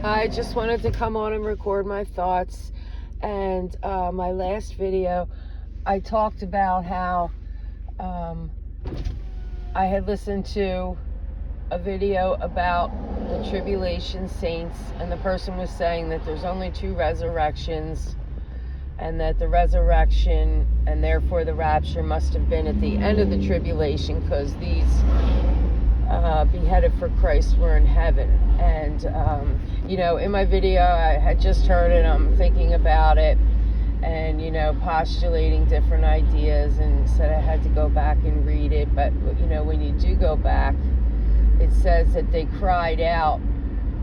I just wanted to come on and record my thoughts. And my last video, I talked about how I had listened to a video about the tribulation saints, and the person was saying that there's only 2 resurrections, and that the resurrection and therefore the rapture must have been at the end of the tribulation, because these beheaded for Christ were in heaven. And in my video, I had just heard it, I'm thinking about it, and postulating different ideas, and said I had to go back and read it. But when you do go back, it says that they cried out,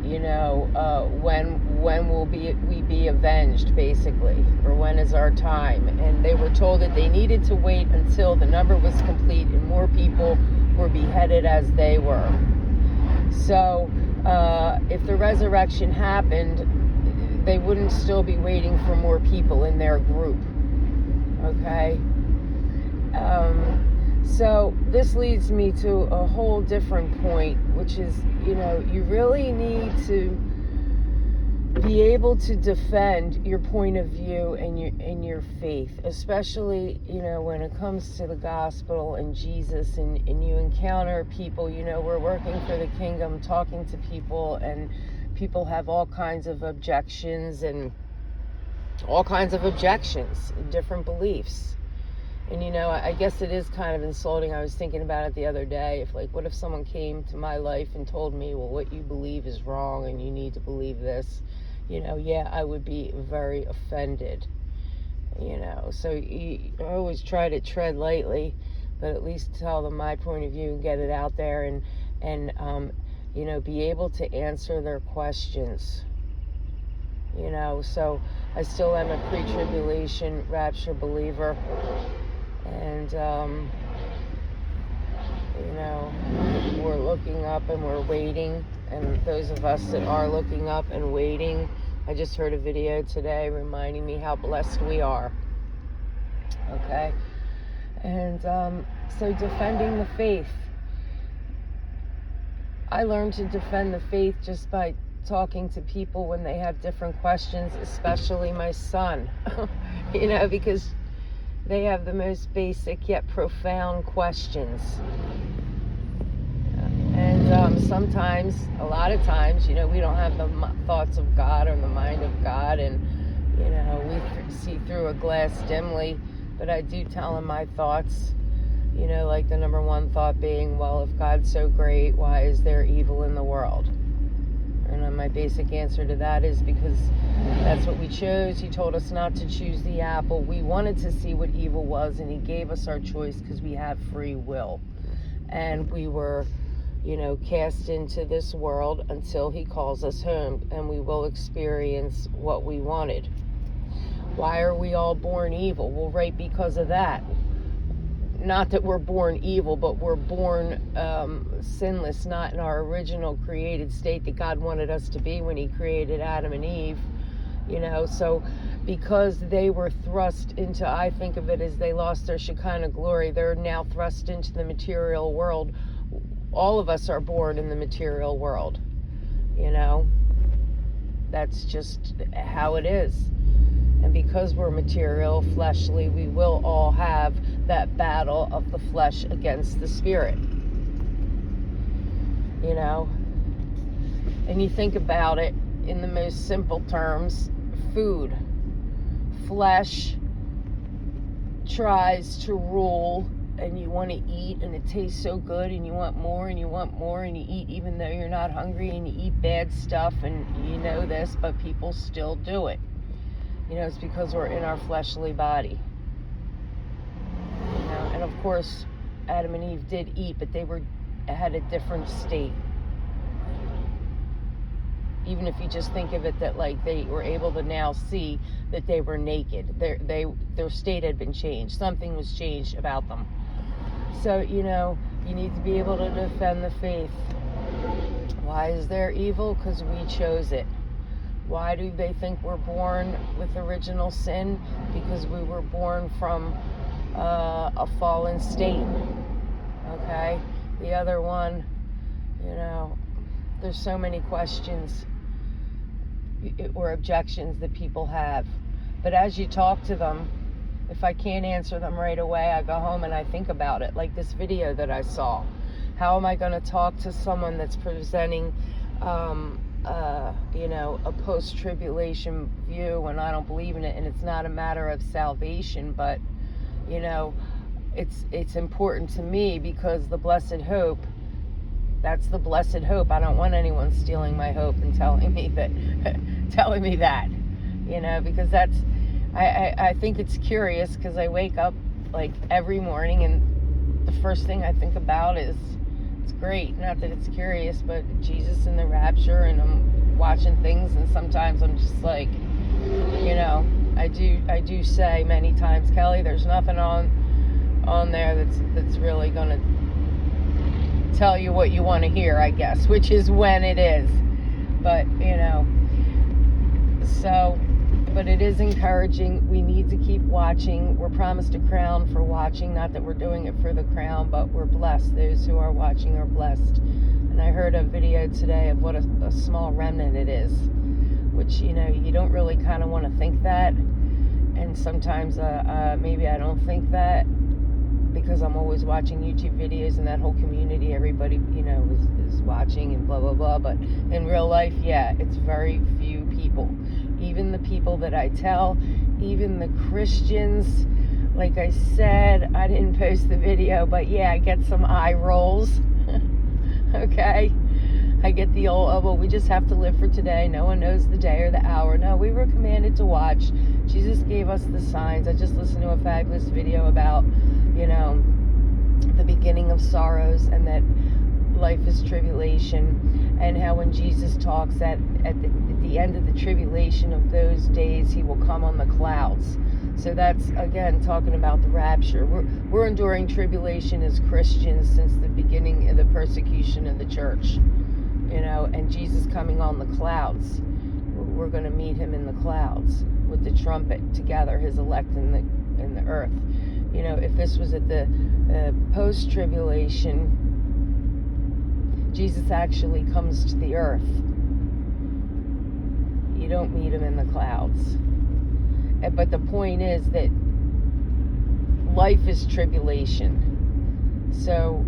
when will we be avenged, basically, or when is our time? And they were told that they needed to wait until the number was complete and more people were beheaded as they were. So if the resurrection happened, they wouldn't still be waiting for more people in their group. Okay? So this leads me to a whole different point, which is, you really need to be able to defend your point of view and your faith, especially, when it comes to the gospel and Jesus, and you encounter people, we're working for the kingdom, talking to people, and people have all kinds of objections and different beliefs. And I guess it is kind of insulting. I was thinking about it the other day. What if someone came to my life and told me, well, what you believe is wrong and you need to believe this? I would be very offended. So I always try to tread lightly, but at least tell them my point of view and get it out there, and be able to answer their questions. So I still am a pre-tribulation rapture believer. And, we're looking up and we're waiting. And those of us that are looking up and waiting, I just heard a video today reminding me how blessed we are. Okay? And so defending the faith. I learned to defend the faith just by talking to people when they have different questions, especially my son. Because they have the most basic yet profound questions. And sometimes, a lot of times, we don't have the thoughts of God or the mind of God, and, we see through a glass dimly. But I do tell them my thoughts, like the number one thought being, well, if God's so great, why is there evil in the world? And my basic answer to that is because that's what we chose. He told us not to choose the apple. We wanted to see what evil was, and he gave us our choice because we have free will. And we were, cast into this world until he calls us home, and we will experience what we wanted. Why are we all born evil? Well, right because of that. Not that we're born evil, but we're born sinless, not in our original created state that God wanted us to be when he created Adam and Eve. So because they were thrust into, I think of it as they lost their Shekinah glory, they're now thrust into the material world. All of us are born in the material world. That's just how it is. And because we're material, fleshly, we will all have that battle of the flesh against the spirit. And you think about it in the most simple terms, food. Flesh tries to rule, and you want to eat, and it tastes so good, and you want more, and you want more, and you eat even though you're not hungry, and you eat bad stuff, and this, but people still do it. It's because we're in our fleshly body. And of course, Adam and Eve did eat, but they had a different state. Even if you just think of it that they were able to now see that they were naked. Their state had been changed. Something was changed about them. So, you need to be able to defend the faith. Why is there evil? Because we chose it. Why do they think we're born with original sin? Because we were born from a fallen state. Okay? The other one, there's so many questions. or objections that people have. But as you talk to them, if I can't answer them right away, I go home and I think about it. Like this video that I saw. How am I going to talk to someone that's presenting, a post-tribulation view when I don't believe in it? And it's not a matter of salvation, but, it's important to me because the blessed hope, that's the blessed hope. I don't want anyone stealing my hope and telling me that, because that's, I think it's curious because I wake up like every morning and the first thing I think about is, it's great, not that it's curious, but Jesus and the rapture, and I'm watching things and sometimes I'm just like, I do say many times, Kelly, there's nothing on there that's really going to tell you what you want to hear, I guess, which is when it is. But, but it is encouraging. We need to keep watching. We're promised a crown for watching. Not that we're doing it for the crown, but we're blessed. Those who are watching are blessed. And I heard a video today of what a small remnant it is, which, you don't really kind of want to think that. And sometimes maybe I don't think that because I'm always watching YouTube videos and that whole community, everybody, is watching and blah, blah, blah. But in real life, yeah, it's very few people. Even the people that I tell, even the Christians, like I said, I didn't post the video, but yeah, I get some eye rolls. Okay? I get the old, oh, well, we just have to live for today. No one knows the day or the hour. No, we were commanded to watch. Jesus gave us the signs. I just listened to a fabulous video about, the beginning of sorrows and that life is tribulation, and how when Jesus talks at the end of the tribulation of those days, he will come on the clouds. So that's, again, talking about the rapture. We're enduring tribulation as Christians since the beginning of the persecution of the church, and Jesus coming on the clouds. We're going to meet him in the clouds with the trumpet together, his elect in the earth. If this was at the post-tribulation, Jesus actually comes to the earth. You don't meet him in the clouds. But the point is that life is tribulation. So,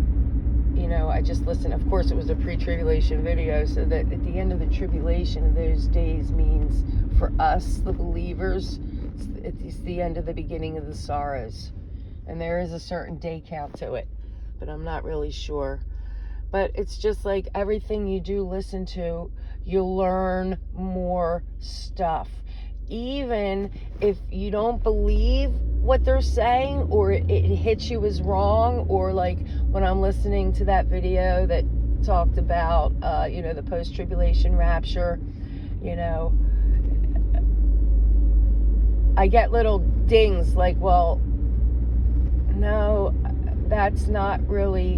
I just listened. Of course, it was a pre-tribulation video, so that at the end of the tribulation of those days means for us, the believers, it's the end of the beginning of the sorrows. And there is a certain day count to it, but I'm not really sure. But it's just like everything you do listen to, you learn more stuff. Even if you don't believe what they're saying, or it hits you as wrong, or like when I'm listening to that video that talked about, the post-tribulation rapture, I get little dings like, well, no, that's not really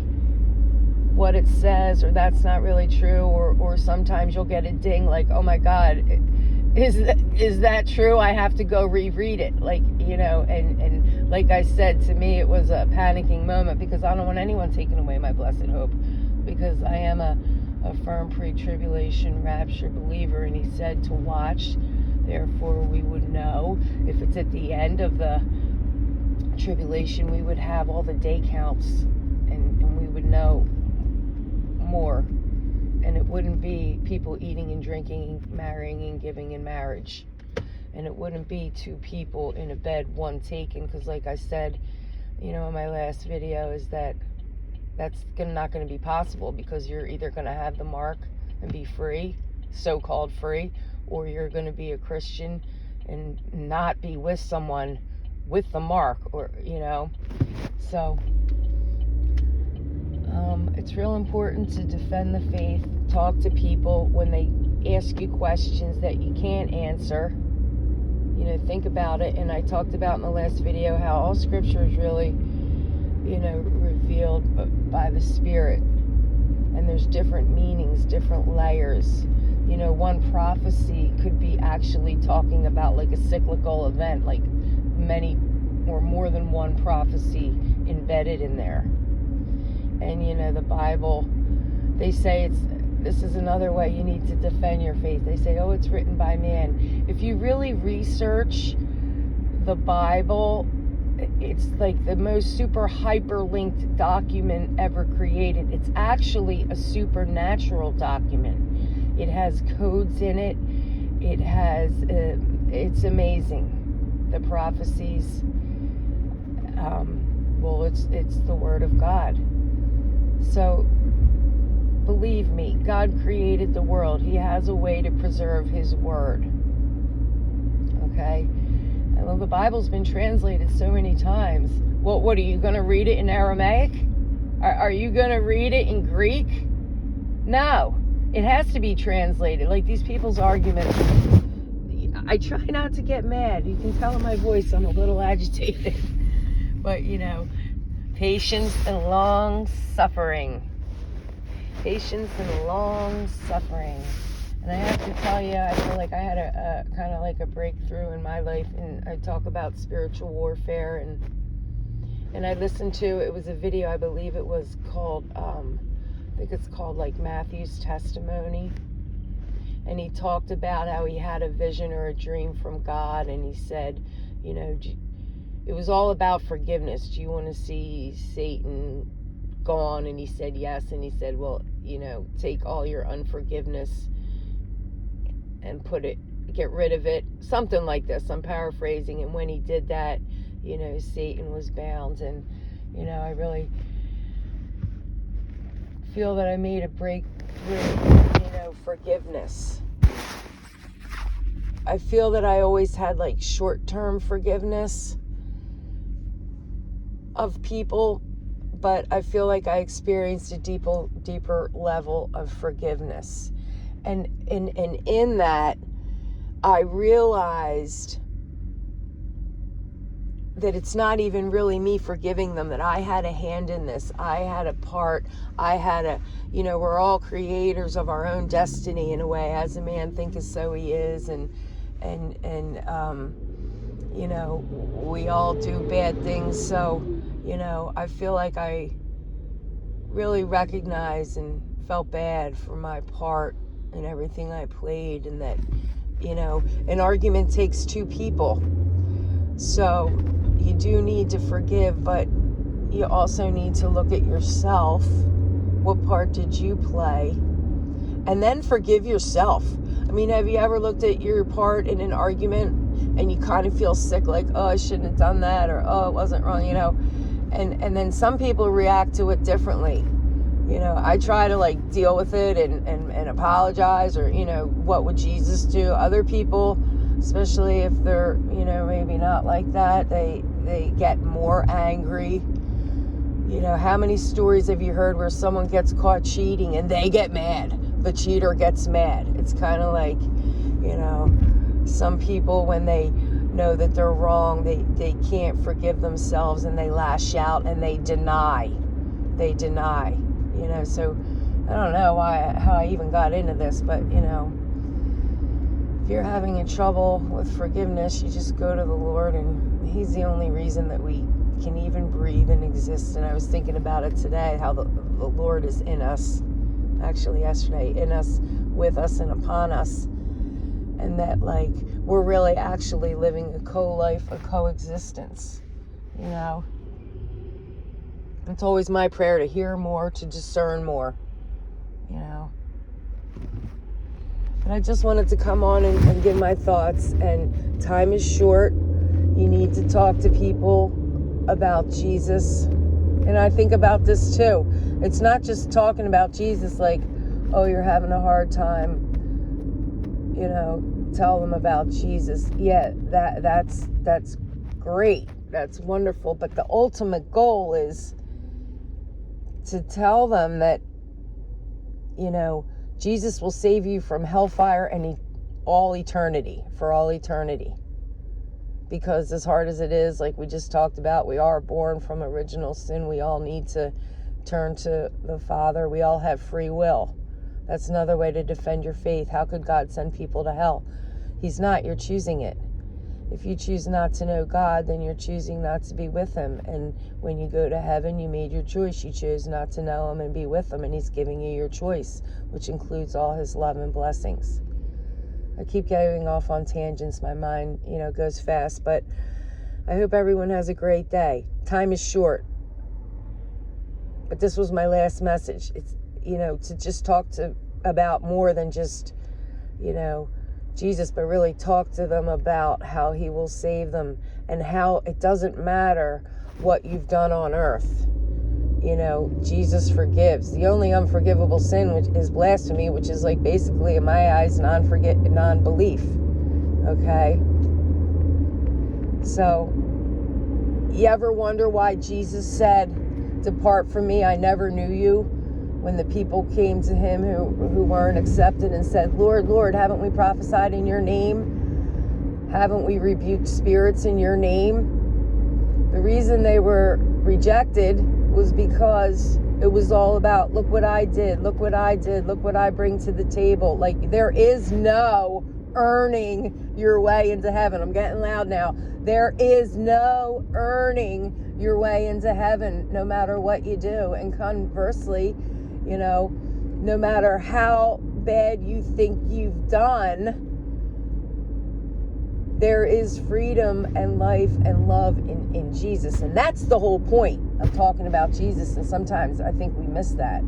what it says, or that's not really true, or sometimes you'll get a ding like, oh my God, is that true? I have to go reread it, and like I said, to me it was a panicking moment because I don't want anyone taking away my blessed hope, because I am a firm pre-tribulation rapture believer, and he said to watch, therefore we would know if it's at the end of the tribulation, we would have all the day counts, and we would know more, and it wouldn't be people eating and drinking, marrying and giving in marriage, and it wouldn't be two people in a bed, one taken, because like I said, in my last video, is that's not going to be possible, because you're either going to have the mark and be free, so-called free, or you're going to be a Christian and not be with someone with the mark, or so it's real important to defend the faith. Talk to people when they ask you questions that you can't answer. Think about it. And I talked about in the last video how all scripture is really revealed by the Spirit, and there's different meanings, different layers. One prophecy could be actually talking about like a cyclical event, like many or more than one prophecy embedded in there. And the Bible, they say this is another way you need to defend your faith. They say, oh, it's written by man. If you really research the Bible, it's like the most super hyperlinked document ever created. It's actually a supernatural document. It has codes in it. It has, it's amazing. The prophecies, well, it's the Word of God. So, believe me, God created the world. He has a way to preserve His Word. Okay? Well, the Bible's been translated so many times. Well, what, are you going to read it in Aramaic? Are you going to read it in Greek? No. It has to be translated. Like these people's arguments. I try not to get mad. You can tell in my voice I'm a little agitated. But, patience and long suffering. Patience and long suffering. And I have to tell you, I feel like I had a kind of like a breakthrough in my life. And I talk about spiritual warfare. And I listened to, it was a video, I believe it was called, I think it's called like Matthew's Testimony. And he talked about how he had a vision or a dream from God. And he said, it was all about forgiveness. Do you want to see Satan gone? And he said yes. And he said, well, take all your unforgiveness and get rid of it. Something like this. I'm paraphrasing. And when he did that, Satan was bound. And, I really feel that I made a breakthrough, forgiveness. I feel that I always had like short-term forgiveness of people, but I feel like I experienced a deeper level of forgiveness. And in that, I realized that it's not even really me forgiving them, that I had a hand in this. I had a part. We're all creators of our own destiny in a way. As a man thinketh, so he is. And we all do bad things. So, I feel like I really recognized and felt bad for my part in everything I played, and that, an argument takes two people. So you do need to forgive, but you also need to look at yourself. What part did you play? And then forgive yourself. I mean, have you ever looked at your part in an argument and you kind of feel sick, like, oh, I shouldn't have done that, or oh, it wasn't wrong, and then some people react to it differently. I try to like deal with it and apologize, or, what would Jesus do? Other people, especially if they're, maybe not like that, they get more angry. How many stories have you heard where someone gets caught cheating and they get mad? The cheater gets mad. It's kind of like, some people, when they know that they're wrong, they can't forgive themselves, and they lash out and they deny. So I don't know how I even got into this, but, if you're having trouble with forgiveness, you just go to the Lord, and He's the only reason that we can even breathe and exist. And I was thinking about it today, how the Lord is in us, actually yesterday, in us, with us, and upon us. And that, like, we're really actually living a co-life, a coexistence, It's always my prayer to hear more, to discern more, But I just wanted to come on and give my thoughts. And time is short. You need to talk to people about Jesus. And I think about this too. It's not just talking about Jesus like, oh, you're having a hard time, tell them about Jesus. Yeah, that's great. That's wonderful. But the ultimate goal is to tell them that, Jesus will save you from hellfire and for all eternity. Because as hard as it is, like we just talked about, we are born from original sin. We all need to turn to the Father. We all have free will. That's another way to defend your faith. How could God send people to hell? He's not. You're choosing it. If you choose not to know God, then you're choosing not to be with him. And when you go to heaven, you made your choice. You chose not to know him and be with him, and he's giving you your choice, which includes all his love and blessings. I keep going off on tangents. My mind, goes fast, but I hope everyone has a great day. Time is short, but this was my last message. It's, to just talk about more than just, Jesus, but really talk to them about how he will save them and how it doesn't matter what you've done on earth. Jesus forgives. The only unforgivable sin which is blasphemy, which is like basically in my eyes non-belief. Okay? So, you ever wonder why Jesus said, "Depart from me, I never knew you," when the people came to him who weren't accepted and said, "Lord, Lord, haven't we prophesied in your name? Haven't we rebuked spirits in your name?" The reason they were rejected was because it was all about, look what I did, look what I did, look what I bring to the table. Like, there is no earning your way into heaven. I'm getting loud now. There is no earning your way into heaven, no matter what you do. And conversely, no matter how bad you think you've done, there is freedom and life and love in Jesus. And that's the whole point of talking about Jesus. And sometimes I think we miss that.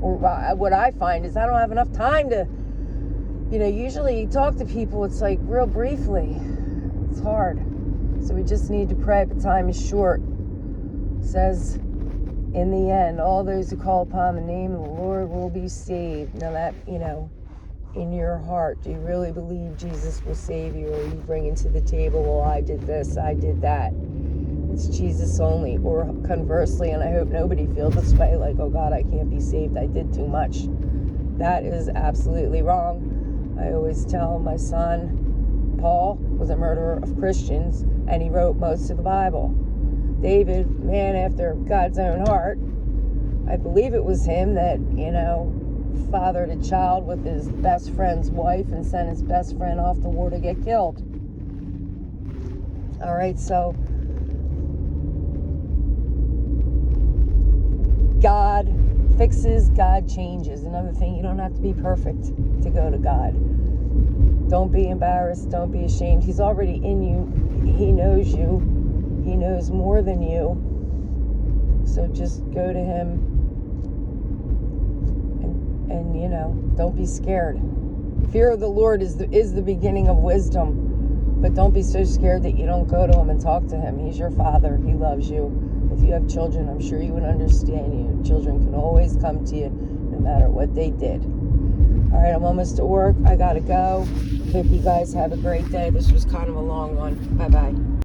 Or what I find is I don't have enough time to, usually you talk to people, it's like real briefly. It's hard. So we just need to pray, but time is short. It says, in the end, all those who call upon the name of the Lord will be saved. Now that, in your heart, do you really believe Jesus will save you? Or are you bringing to the table, well, I did this, I did that? It's Jesus only. Or conversely, and I hope nobody feels this way, like, oh God, I can't be saved, I did too much. That is absolutely wrong. I always tell my son, Paul was a murderer of Christians, and he wrote most of the Bible. David, man after God's own heart, I believe it was him that, fathered a child with his best friend's wife and sent his best friend off to war to get killed. All right, so God fixes, God changes. Another thing, you don't have to be perfect to go to God. Don't be embarrassed, don't be ashamed. He's already in you. He knows you. He knows more than you. So just go to him and don't be scared. Fear of the Lord is the beginning of wisdom. But don't be so scared that you don't go to him and talk to him. He's your father. He loves you. If you have children, I'm sure you would understand you. Children can always come to you no matter what they did. All right, I'm almost to work. I got to go. Hope you guys have a great day. This was kind of a long one. Bye-bye.